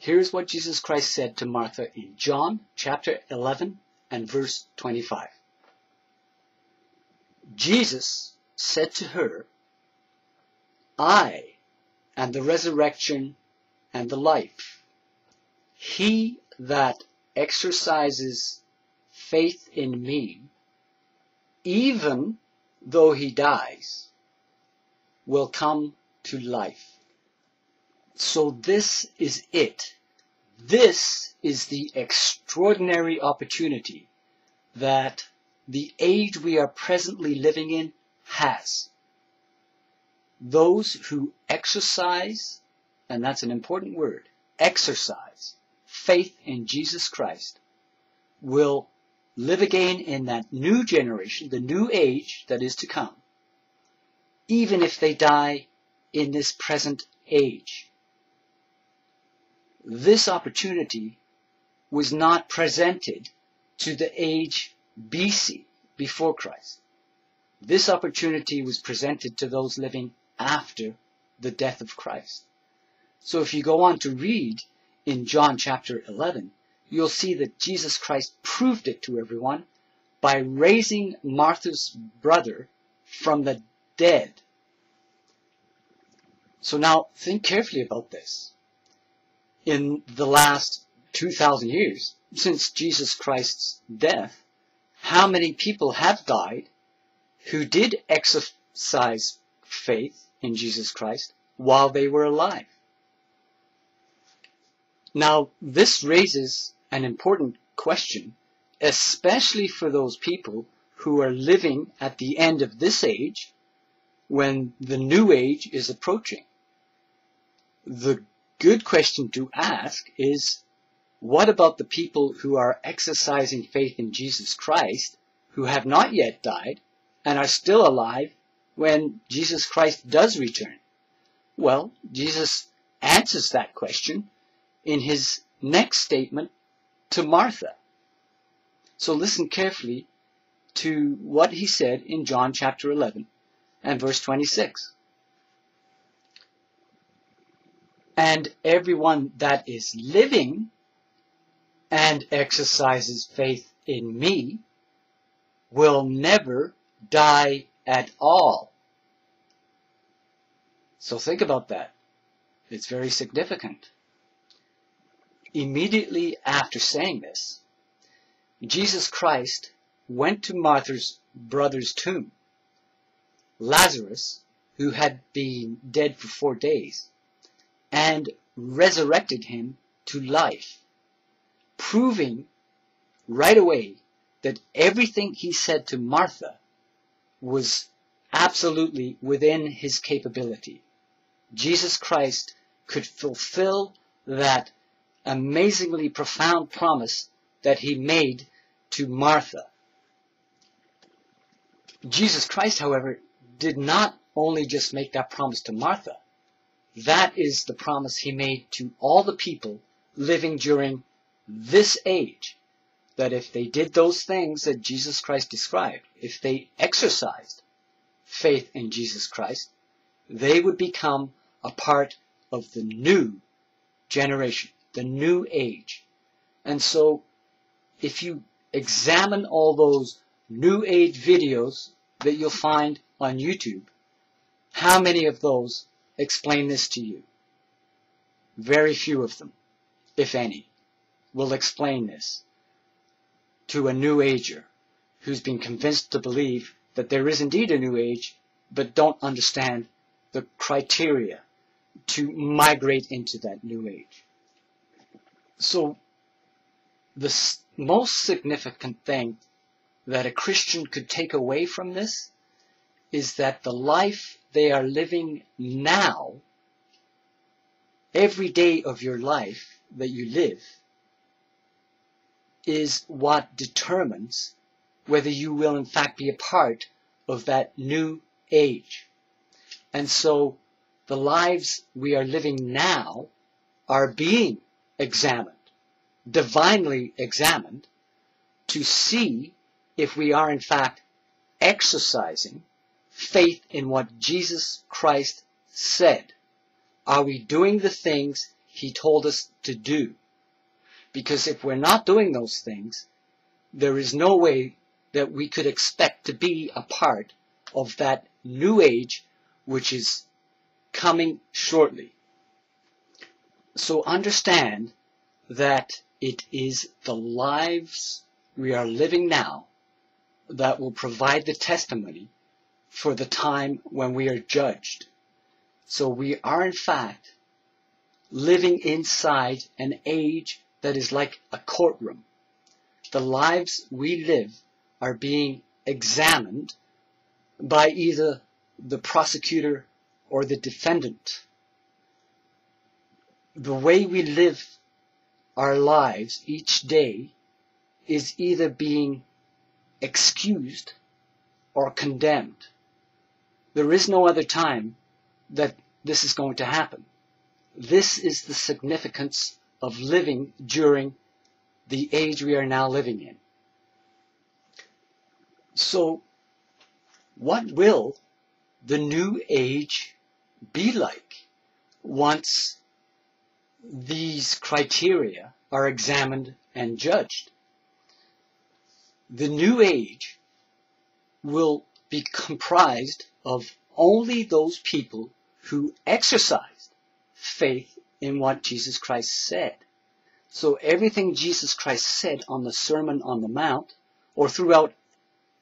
Here's what Jesus Christ said to Martha in John chapter 11 and verse 25. Jesus said to her, I am the resurrection and the life. He that exercises faith in me, even though he dies, will come to life. So this is it. This is the extraordinary opportunity that the age we are presently living in has. Those who exercise, and that's an important word, exercise faith in Jesus Christ, will live again in that new generation, the new age that is to come, even if they die in this present age. This opportunity was not presented to the age BC, before Christ. This opportunity was presented to those living after the death of Christ. So if you go on to read in John chapter 11, you'll see that Jesus Christ proved it to everyone by raising Martha's brother from the dead. So now think carefully about this. In the last 2,000 years, since Jesus Christ's death, how many people have died who did exercise faith in Jesus Christ while they were alive? Now, this raises an important question, especially for those people who are living at the end of this age when the new age is approaching. The good question to ask is, what about the people who are exercising faith in Jesus Christ, who have not yet died and are still alive when Jesus Christ does return? Well, Jesus answers that question in his next statement to Martha. So listen carefully to what he said in John chapter 11 and verse 26. And everyone that is living and exercises faith in me will never die at all. So think about that. It's very significant. Immediately after saying this, Jesus Christ went to Martha's brother's tomb. Lazarus, who had been dead for 4 days, and resurrected him to life, proving right away that everything he said to Martha was absolutely within his capability. Jesus Christ could fulfill that amazingly profound promise that he made to Martha. Jesus Christ, however, did not only just make that promise to Martha. That is the promise he made to all the people living during this age, that if they did those things that Jesus Christ described, if they exercised faith in Jesus Christ, they would become a part of the new generation, the new age. And so, if you examine all those new age videos that you'll find on YouTube, how many of those explain this to you? Very few of them, if any, will explain this to a new ager who's been convinced to believe that there is indeed a new age, but don't understand the criteria to migrate into that new age. So the most significant thing that a Christian could take away from this is that the life they are living now, every day of your life that you live, is what determines whether you will in fact be a part of that new age. And so the lives we are living now are being examined, divinely examined, to see if we are in fact exercising faith in what Jesus Christ said. Are we doing the things he told us to do. Because if we're not doing those things, there is no way that we could expect to be a part of that new age which is coming shortly. So understand that it is the lives we are living now that will provide the testimony for the time when we are judged. So we are in fact living inside an age that is like a courtroom. The lives we live are being examined by either the prosecutor or the defendant. The way we live our lives each day is either being excused or condemned. There is no other time that this is going to happen. This is the significance of living during the age we are now living in. So, what will the new age be like once these criteria are examined and judged? The new age will be comprised of only those people who exercised faith in what Jesus Christ said. So everything Jesus Christ said on the Sermon on the Mount, or throughout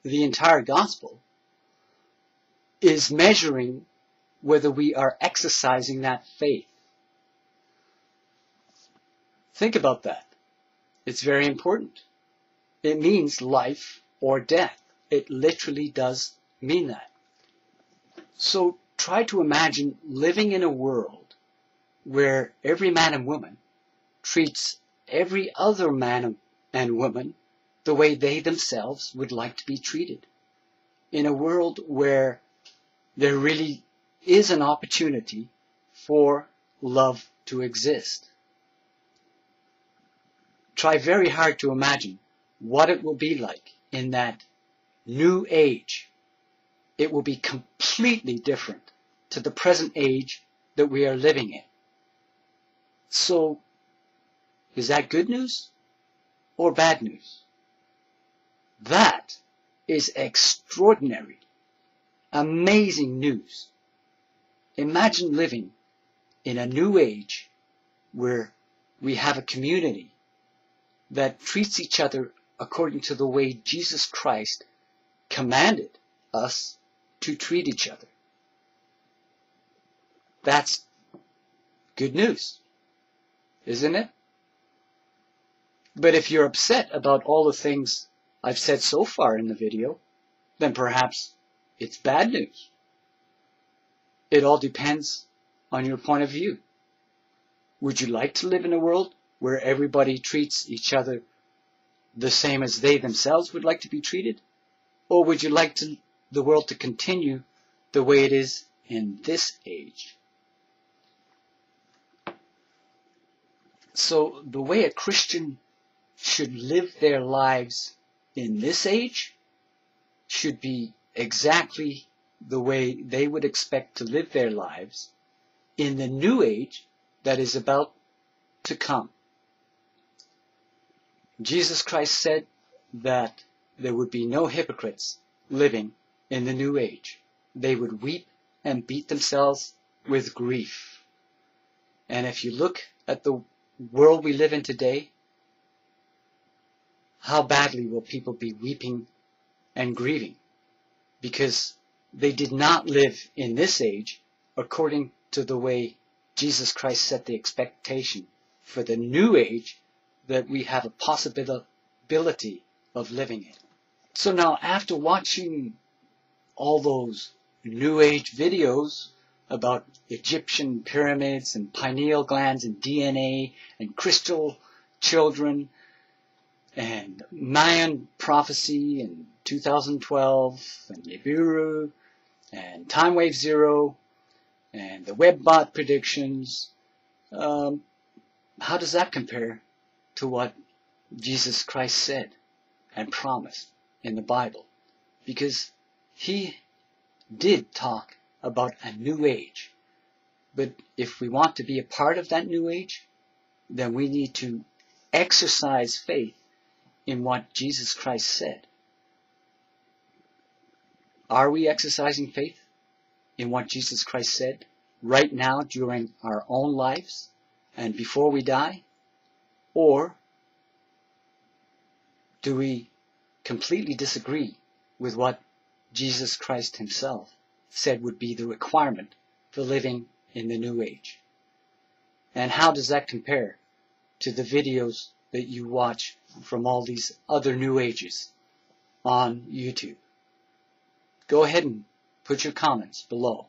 the entire gospel, is measuring whether we are exercising that faith. Think about that. It's very important. It means life or death. It literally does mean that. So try to imagine living in a world where every man and woman treats every other man and woman the way they themselves would like to be treated. In a world where there really is an opportunity for love to exist. Try very hard to imagine what it will be like in that new age. It will be completely different to the present age that we are living in. So, is that good news or bad news? That is extraordinary, amazing news. Imagine living in a new age where we have a community that treats each other according to the way Jesus Christ commanded us to treat each other. That's good news, isn't it? But if you're upset about all the things I've said so far in the video, then perhaps it's bad news. It all depends on your point of view. Would you like to live in a world where everybody treats each other the same as they themselves would like to be treated? Or would you like the world to continue the way it is in this age? So the way a Christian should live their lives in this age should be exactly the way they would expect to live their lives in the new age that is about to come. Jesus Christ said that there would be no hypocrites living in the new age. They would weep and beat themselves with grief. And if you look at the world we live in today, how badly will people be weeping and grieving? Because they did not live in this age according to the way Jesus Christ set the expectation for the new age that we have a possibility of living in. So now, after watching all those New Age videos about Egyptian pyramids and pineal glands and DNA and crystal children and Mayan prophecy and 2012 and Nibiru and Time Wave Zero and the WebBot predictions, how does that compare to what Jesus Christ said and promised in the Bible? Because he did talk about a new age. But if we want to be a part of that new age, then we need to exercise faith in what Jesus Christ said. Are we exercising faith in what Jesus Christ said right now during our own lives and before we die? Or do we completely disagree with what Jesus Christ himself said would be the requirement for living in the New Age? And how does that compare to the videos that you watch from all these other New Ages on YouTube? Go ahead and put your comments below.